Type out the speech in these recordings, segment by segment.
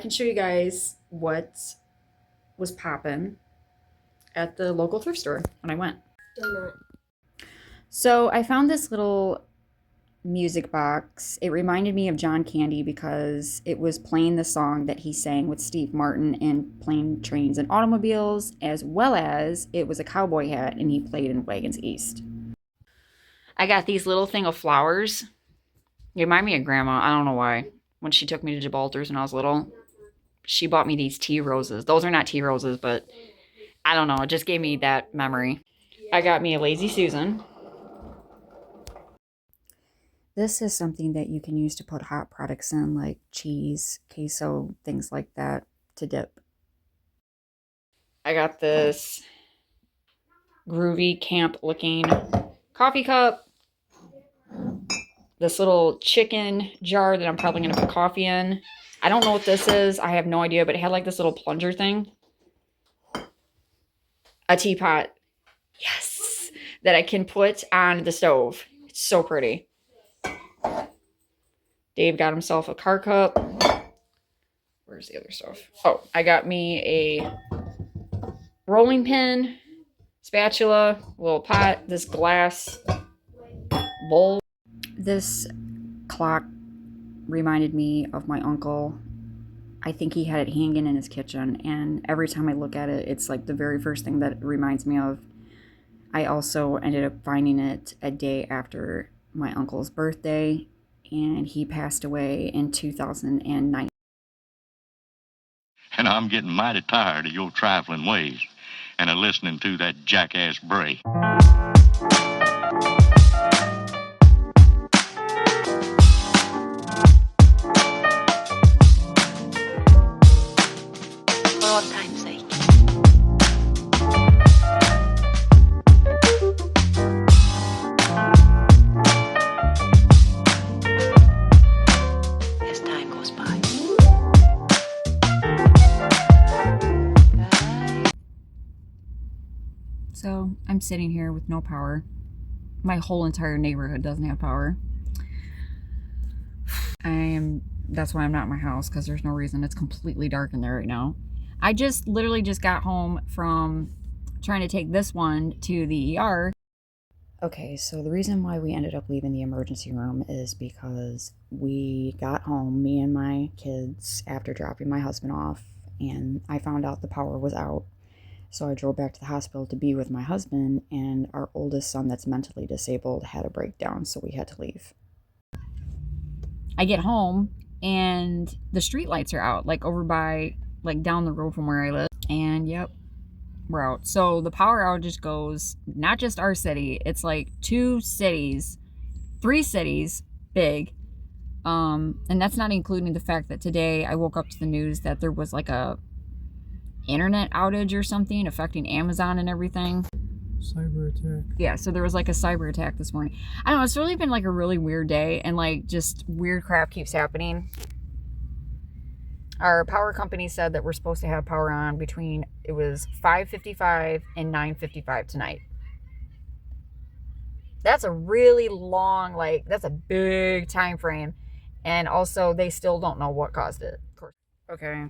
can show you guys what was popping at the local thrift store when I went. Donut. So I found this little music box. It reminded me of John Candy because it was playing the song that he sang with Steve Martin in Plane, Trains, and Automobiles, as well as it was a cowboy hat and he played in Wagons East. I got these little thing of flowers. They remind me of Grandma. I don't know why. When she took me to Gibraltar's when I was little, she bought me these tea roses. Those are not tea roses, but I don't know. It just gave me that memory. I got me a Lazy Susan. This is something that you can use to put hot products in, like cheese, queso, things like that, to dip. I got this groovy camp looking coffee cup. This little chicken jar that I'm probably going to put coffee in. I don't know what this is. I have no idea, but it had like this little plunger thing. A teapot. Yes! That I can put on the stove. It's so pretty. Dave got himself a car cup. Where's the other stuff? Oh, I got me a rolling pin, spatula, little pot, this glass bowl. This clock reminded me of my uncle. I think he had it hanging in his kitchen, and every time I look at it, it's like the very first thing that it reminds me of. I also ended up finding it a day after my uncle's birthday, and he passed away in 2009. And I'm getting mighty tired of your trifling ways and of listening to that jackass Bray. For all time's sake. As time goes by. So I'm sitting here with no power. My whole entire neighborhood doesn't have power. That's why I'm not in my house, because there's no reason. It's completely dark in there right now. I literally just got home from trying to take this one to the ER. Okay, so the reason why we ended up leaving the emergency room is because we got home, me and my kids, after dropping my husband off, and I found out the power was out. So I drove back to the hospital to be with my husband, and our oldest son that's mentally disabled had a breakdown, so we had to leave. I get home and the street lights are out, like over by, like down the road from where I live. And yep, we're out. So the power outage goes, not just our city, it's like 2 cities, 3 cities big. And that's not including the fact that today I woke up to the news that there was like a internet outage or something affecting Amazon and everything. Cyber attack. Yeah, so there was like a cyber attack this morning. I don't know, it's really been like a really weird day, and like just weird crap keeps happening. Our power company said that we're supposed to have power on between, it was 5:55 and 9:55 tonight. That's a really long, like, that's a big time frame. And also, they still don't know what caused it. Of course. Okay.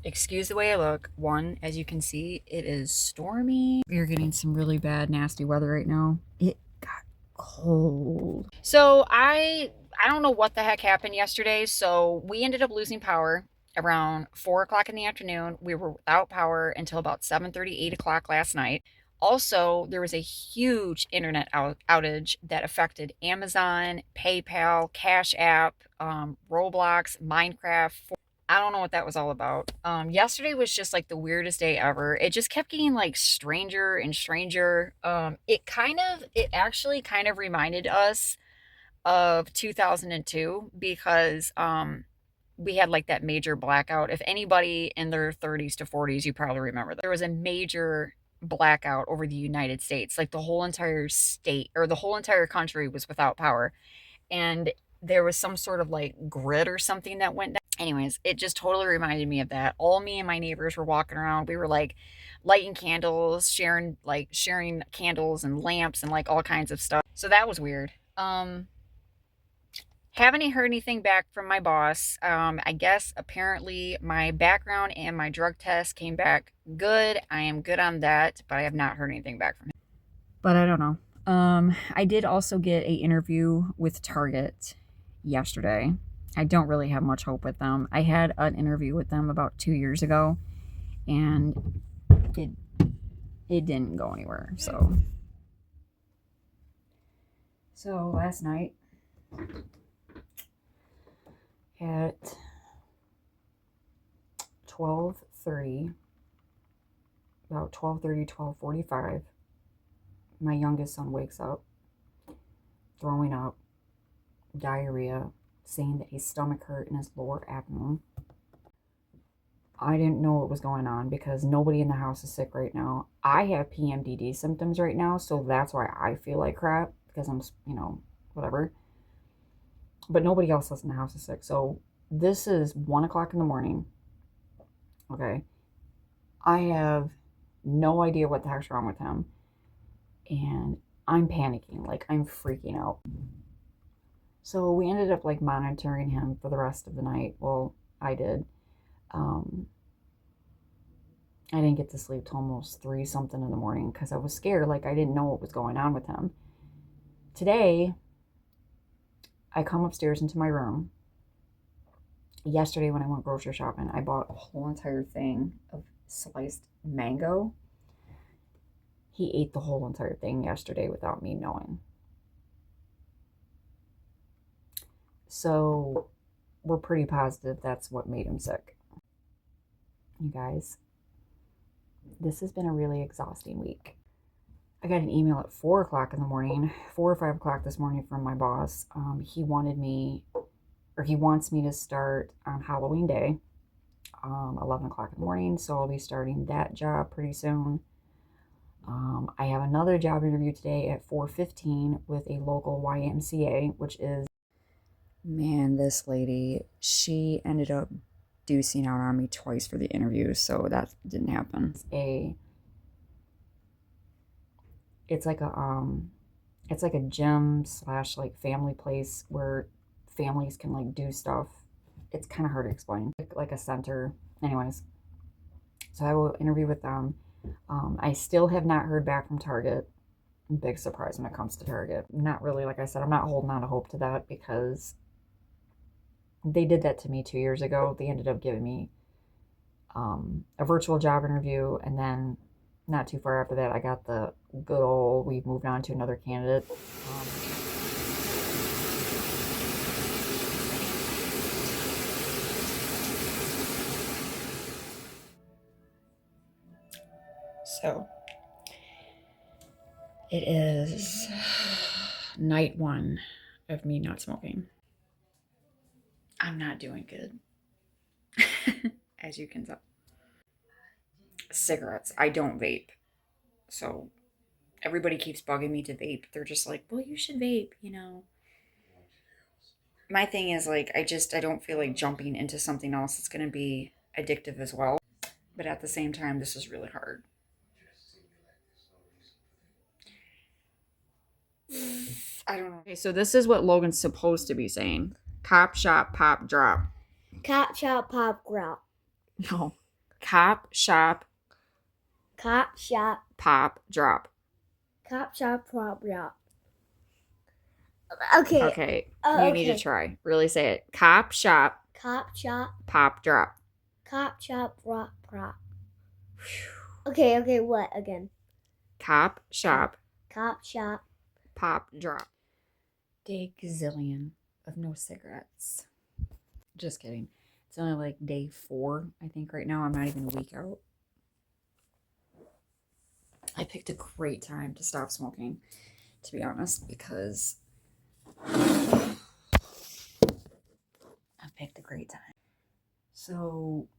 Excuse the way I look. One, as you can see, it is stormy. We're getting some really bad, nasty weather right now. It got cold. So I don't know what the heck happened yesterday. So we ended up losing power around 4 o'clock in the afternoon. We were without power until about 7:30, 8 o'clock last night. Also, there was a huge internet outage that affected Amazon, PayPal, Cash App, Roblox, Minecraft. I don't know what that was all about. Yesterday was just like the weirdest day ever. It just kept getting like stranger and stranger. It actually kind of reminded us of 2002 because we had like that major blackout. If anybody in their 30s to 40s, you probably remember that. There was a major blackout over the United States. Like the whole entire state or the whole entire country was without power. And there was some sort of like grid or something that went down. Anyways, it just totally reminded me of that. All me and my neighbors were walking around. We were like lighting candles, sharing candles and lamps and like all kinds of stuff. So that was weird. Haven't heard anything back from my boss. I guess apparently my background and my drug test came back good. I am good on that, but I have not heard anything back from him. But I don't know. I did also get a interview with Target yesterday. I don't really have much hope with them. I had an interview with them about 2 years ago, and it it didn't go anywhere. So last night at 12:30, about 12:30, 12:45, my youngest son wakes up, throwing up, diarrhea, saying that his stomach hurt in his lower abdomen. I didn't know what was going on because nobody in the house is sick right now. I have PMDD symptoms right now, so that's why I feel like crap, because I'm, whatever. But nobody else in the house is sick. So this is 1 o'clock in the morning. Okay. I have no idea what the heck's wrong with him. And I'm panicking. Like, I'm freaking out. So we ended up, like, monitoring him for the rest of the night. Well, I did. I didn't get to sleep till almost 3 something in the morning because I was scared. Like, I didn't know what was going on with him. Today, I come upstairs into my room. Yesterday, when I went grocery shopping, I bought a whole entire thing of sliced mango. He ate the whole entire thing yesterday without me knowing. So we're pretty positive that's what made him sick. You guys, this has been a really exhausting week. I got an email at 4 o'clock in the morning, 4 or 5 o'clock this morning from my boss. He wants me to start on Halloween Day, 11 o'clock in the morning. So I'll be starting that job pretty soon. I have another job interview today at 4:15 with a local YMCA, which is, man, this lady, she ended up deucing out on me twice for the interview, so that didn't happen. It's like a gym slash like family place where families can like do stuff. It's kind of hard to explain. Like a center. Anyways, so I will interview with them. I still have not heard back from Target. Big surprise when it comes to Target. Not really, like I said, I'm not holding on to hope to that because they did that to me 2 years ago. They ended up giving me a virtual job interview, and then not too far after that, I got the good old, we've moved on to another candidate. So it is night 1 of me not smoking. I'm not doing good, as you can tell. Cigarettes. I don't vape. So everybody keeps bugging me to vape. They're just like, well, you should vape, My thing is, like, I don't feel like jumping into something else that's going to be addictive as well. But at the same time, this is really hard. I don't know. Okay, so this is what Logan's supposed to be saying. Cop, shop, pop, drop. Cop, shop, pop, drop. No. Cop, shop, Cop, shop, pop, drop. cop, shop, pop, drop. Okay. Okay. You need to try. Really say it. Cop, shop, Cop, shop, pop, drop. cop, shop, drop, drop. Okay, what again? Cop, shop, Cop, shop. pop, drop. Day gazillion of no cigarettes. Just kidding. It's only like day 4, I think, right now. I'm not even a week out. I picked a great time to stop smoking, to be honest, because I picked a great time. So,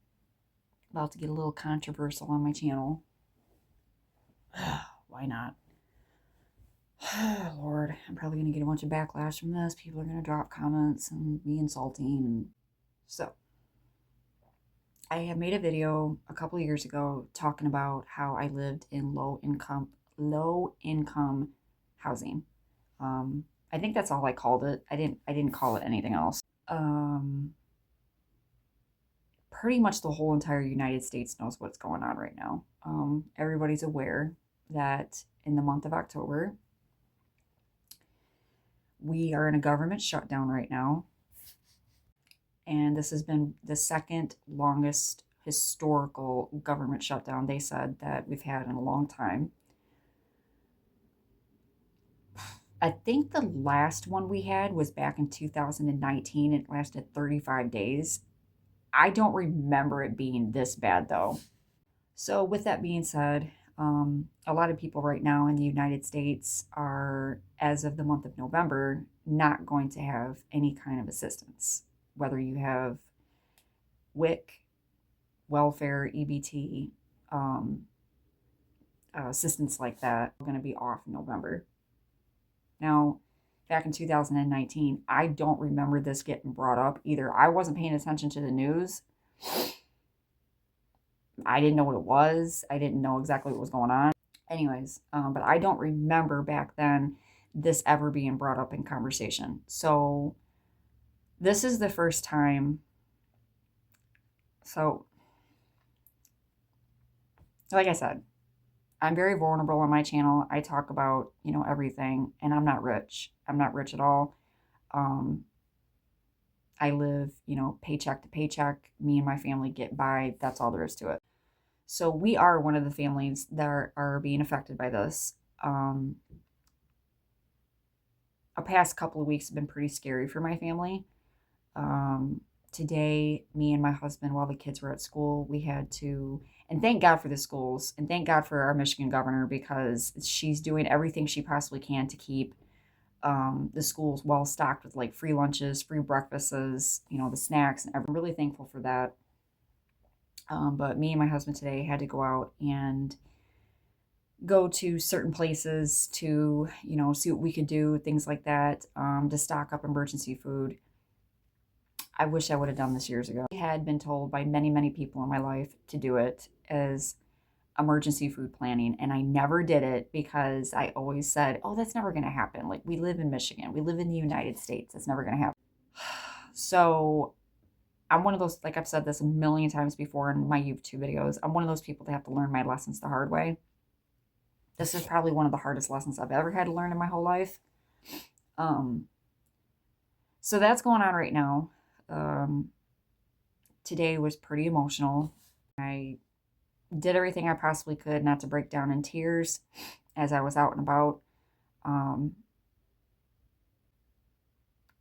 about to get a little controversial on my channel. Why not? Lord, I'm probably going to get a bunch of backlash from this. People are going to drop comments and be insulting. So, I had made a video a couple of years ago talking about how I lived in low income housing. I think that's all I called it. I didn't call it anything else. Pretty much the whole entire United States knows what's going on right now. Everybody's aware that in the month of October, we are in a government shutdown right now. And this has been the second longest historical government shutdown, they said, that we've had in a long time. I think the last one we had was back in 2019. It lasted 35 days. I don't remember it being this bad, though. So, with that being said, a lot of people right now in the United States are, as of the month of November, not going to have any kind of assistance. Whether you have WIC, welfare, EBT, assistance like that, are going to be off in November. Now, back in 2019, I don't remember this getting brought up either. I wasn't paying attention to the news. I didn't know what it was. I didn't know exactly what was going on. Anyways, but I don't remember back then this ever being brought up in conversation. So this is the first time. So, like I said, I'm very vulnerable on my channel. I talk about, everything, and I'm not rich. I'm not rich at all. I live, paycheck to paycheck. Me and my family get by. That's all there is to it. So we are one of the families that are being affected by this. A past couple of weeks have been pretty scary for my family. Today, me and my husband, while the kids were at school, we had to, and thank God for the schools, and thank God for our Michigan governor, because she's doing everything she possibly can to keep the schools well stocked with like free lunches, free breakfasts, the snacks, and I'm really thankful for that. But me and my husband today had to go out and go to certain places to, see what we could do, things like that, to stock up emergency food. I wish I would have done this years ago. I had been told by many, many people in my life to do it as emergency food planning, and I never did it because I always said, oh, that's never going to happen. Like, we live in Michigan. We live in the United States. That's never going to happen. So I'm one of those, like I've said this a million times before in my YouTube videos, I'm one of those people that have to learn my lessons the hard way. This is probably one of the hardest lessons I've ever had to learn in my whole life. So that's going on right now. Today was pretty emotional. I did everything I possibly could not to break down in tears as I was out and about.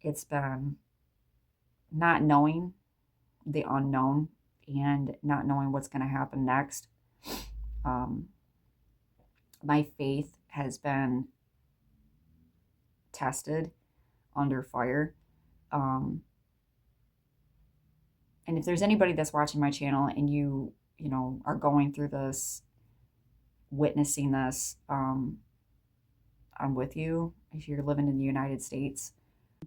It's been not knowing the unknown and not knowing what's going to happen next. My faith has been tested under fire. And if there's anybody that's watching my channel and you are going through this, witnessing this, I'm with you. If you're living in the United States,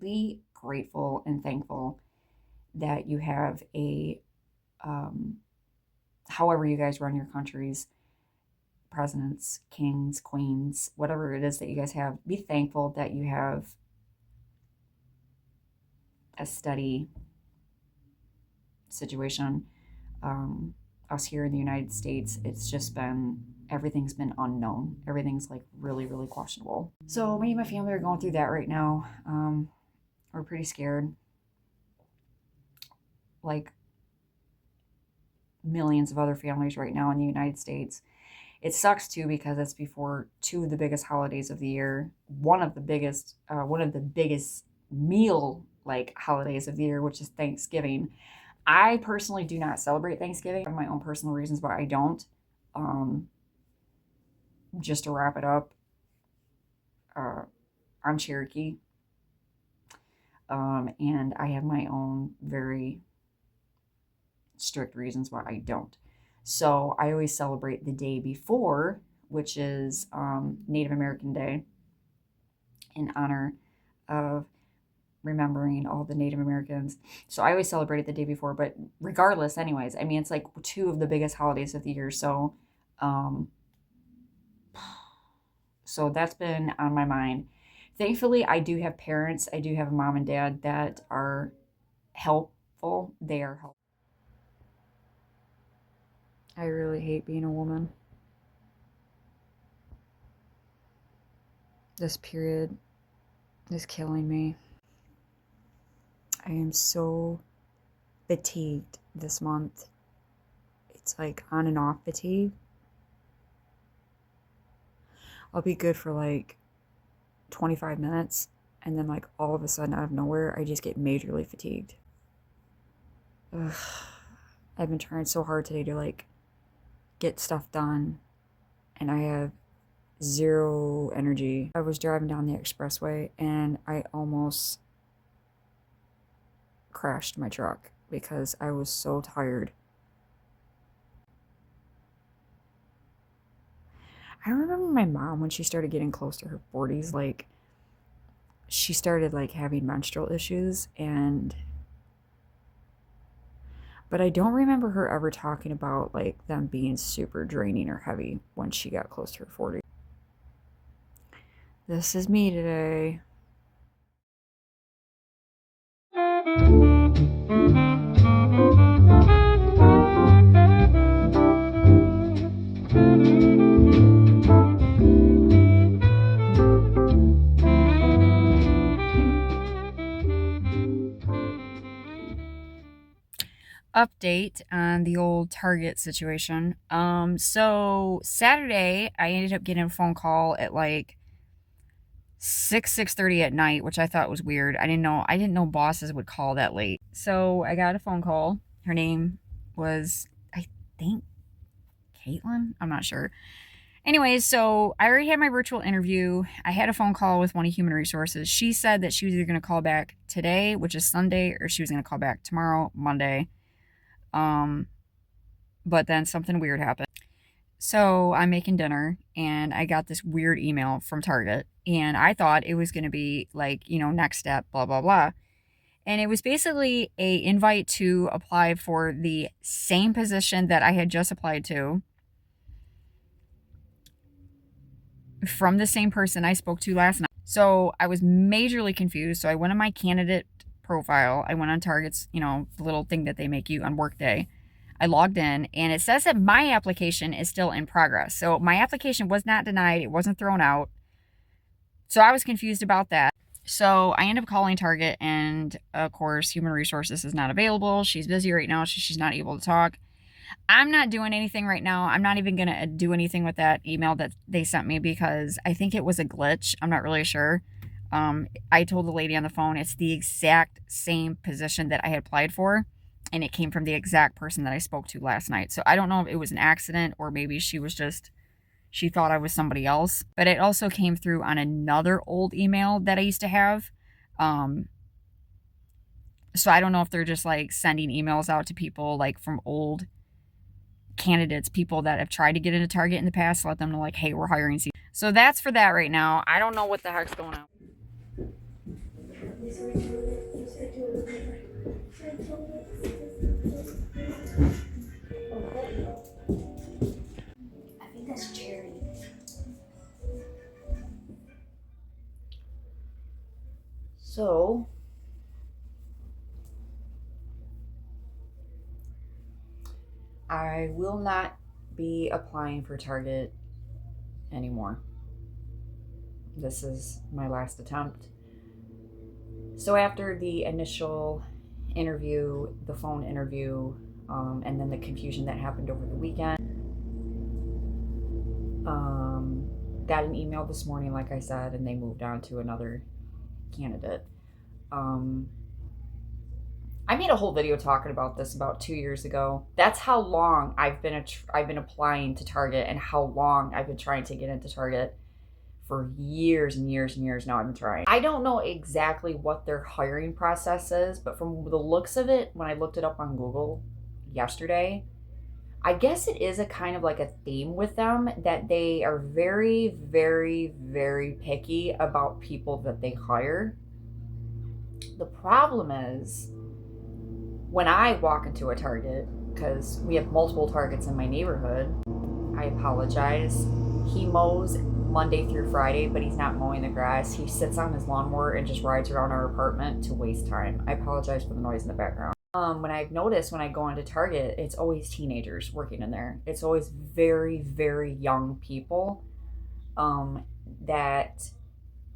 be grateful and thankful that you have a, however you guys run your countries, presidents, kings, queens, whatever it is that you guys have, be thankful that you have a steady situation. Us here in the United States, it's just been, everything's been unknown. Everything's like really, really questionable. So me and my family are going through that right now. We're pretty scared. Like millions of other families right now in the United States. It sucks too because it's before two of the biggest holidays of the year. One of the biggest meal like holidays of the year, which is Thanksgiving. I personally do not celebrate Thanksgiving for my own personal reasons why I don't. Just to wrap it up, I'm Cherokee. And I have my own very strict reasons why I don't. So I always celebrate the day before, which is Native American Day, in honor of remembering all the Native Americans. So I always celebrate it the day before, but regardless, anyways, I mean, it's like two of the biggest holidays of the year. So, so that's been on my mind. Thankfully, I do have parents. I do have a mom and dad that are helpful. They are helpful. I really hate being a woman. This period is killing me. I am so fatigued this month. It's like on and off fatigue. I'll be good for like 25 minutes, and then like all of a sudden out of nowhere, I just get majorly fatigued. Ugh. I've been trying so hard today to like get stuff done, and I have zero energy. I was driving down the expressway and I almost crashed my truck because I was so tired. I remember my mom, when she started getting close to her 40s, like she started like having menstrual issues, but I don't remember her ever talking about like them being super draining or heavy when she got close to her 40s. This is me today. Update on the old Target situation. So Saturday, I ended up getting a phone call at like 6:30 at night, which I thought was weird. I didn't know bosses would call that late. So I got a phone call. Her name was, I think, Caitlin. I'm not sure. Anyways, so I already had my virtual interview. I had a phone call with one of Human Resources. She said that she was either going to call back today, which is Sunday, or she was going to call back tomorrow, Monday. But then something weird happened. So I'm making dinner and I got this weird email from Target, and I thought it was going to be like, next step, blah, blah, blah. And it was basically a invite to apply for the same position that I had just applied to from the same person I spoke to last night. So I was majorly confused. So I went on my candidate profile. I went on Target's, the little thing that they make you on Workday. I logged in and it says that my application is still in progress. So my application was not denied. It wasn't thrown out. So I was confused about that. So I ended up calling Target, and of course, Human Resources is not available. She's busy right now. She's not able to talk. I'm not doing anything right now. I'm not even going to do anything with that email that they sent me because I think it was a glitch. I'm not really sure. I told the lady on the phone it's the exact same position that I had applied for, and it came from the exact person that I spoke to last night. So I don't know if it was an accident or maybe she thought I was somebody else. But it also came through on another old email that I used to have. So I don't know if they're just like sending emails out to people like from old candidates, people that have tried to get into Target in the past, let them know like, hey, we're hiring. So that's for that right now. I don't know what the heck's going on. I think that's charity. So I will not be applying for Target anymore. This is my last attempt. So after the initial interview, the phone interview, and then the confusion that happened over the weekend, got an email this morning, like I said, and they moved on to another candidate. I made a whole video talking about this about 2 years ago. That's how long I've been applying to Target, and how long I've been trying to get into Target. For years and years and years now I've been trying. I don't know exactly what their hiring process is, but from the looks of it, when I looked it up on Google yesterday, I guess it is a kind of like a theme with them that they are very, very, very picky about people that they hire. The problem is when I walk into a Target, because we have multiple Targets in my neighborhood, I apologize. He mows Monday through Friday, but he's not mowing the grass. He sits on his lawnmower and just rides around our apartment to waste time. I apologize for the noise in the background. When I've noticed when I go into Target, it's always teenagers working in there. It's always very, very young people. That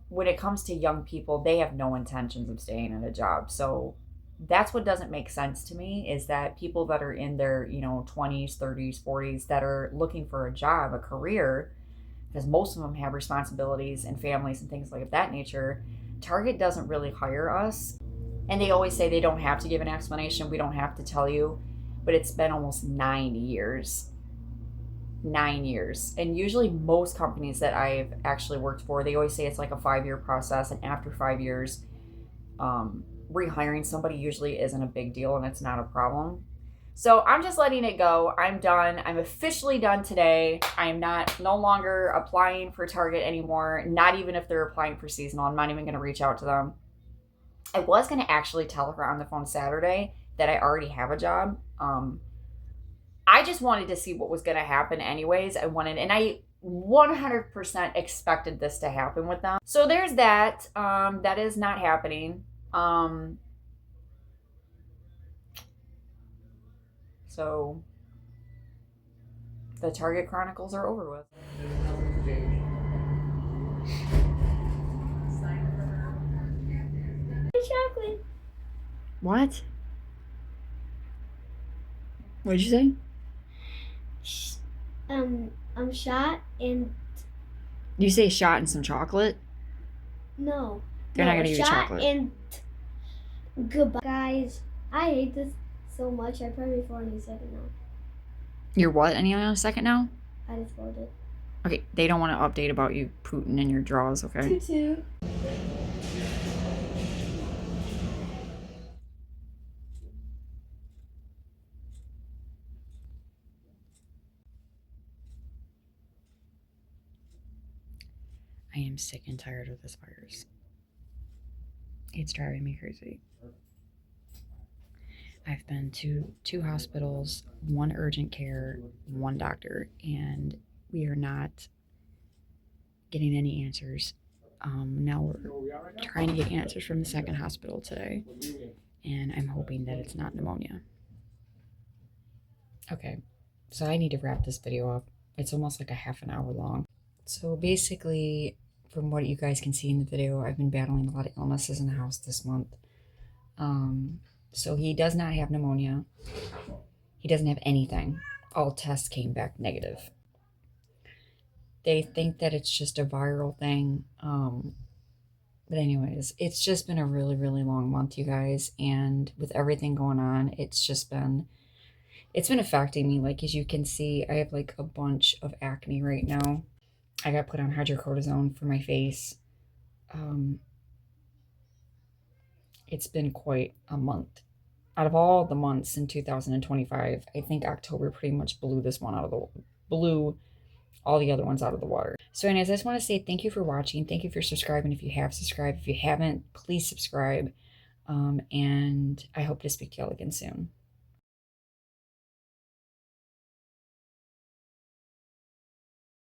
when it comes to young people, they have no intentions of staying in a job. So that's what doesn't make sense to me, is that people that are in their 20s, 30s, 40s that are looking for a job, a career, because most of them have responsibilities and families and things like that nature. Target doesn't really hire us. And they always say they don't have to give an explanation. We don't have to tell you. But it's been almost 9 years. 9 years. And usually most companies that I've actually worked for, they always say it's like a 5-year process. And after 5 years, rehiring somebody usually isn't a big deal and it's not a problem. So I'm just letting it go. I'm done. I'm officially done today. I am no longer applying for Target anymore. Not even if they're applying for seasonal. I'm not even going to reach out to them. I was going to actually tell her on the phone Saturday that I already have a job. I just wanted to see what was going to happen anyways. I 100% expected this to happen with them. So there's that. That is not happening. So the Target Chronicles are over with. Chocolate. What? What did you say? I'm shot and You say shot and some chocolate? no. They're not gonna give you shot chocolate. And goodbye, guys. I hate this so much. I probably for any second now. You're what? Any on a second now? I just rolled it. Okay, they don't want to update about you Putin in your drawers, okay? Tutu. I am sick and tired of this virus. It's driving me crazy. I've been to 2 hospitals, 1 urgent care, 1 doctor, and we are not getting any answers. Now we're trying to get answers from the 2nd hospital today, and I'm hoping that it's not pneumonia. Okay, so I need to wrap this video up. It's almost like a half an hour long. So basically, from what you guys can see in the video, I've been battling a lot of illnesses in the house this month. So he does not have pneumonia. He doesn't have anything. All tests came back negative. They think that it's just a viral thing. But anyways, it's just been a really, really long month, you guys. And with everything going on, it's been affecting me. Like, as you can see, I have like a bunch of acne right now. I got put on hydrocortisone for my face. It's been quite a month. Out of all the months in 2025, I think October pretty much blew all the other ones out of the water. So anyways, I just want to say thank you for watching. Thank you for subscribing if you have subscribed. If you haven't, please subscribe. And I hope to speak to y'all again soon.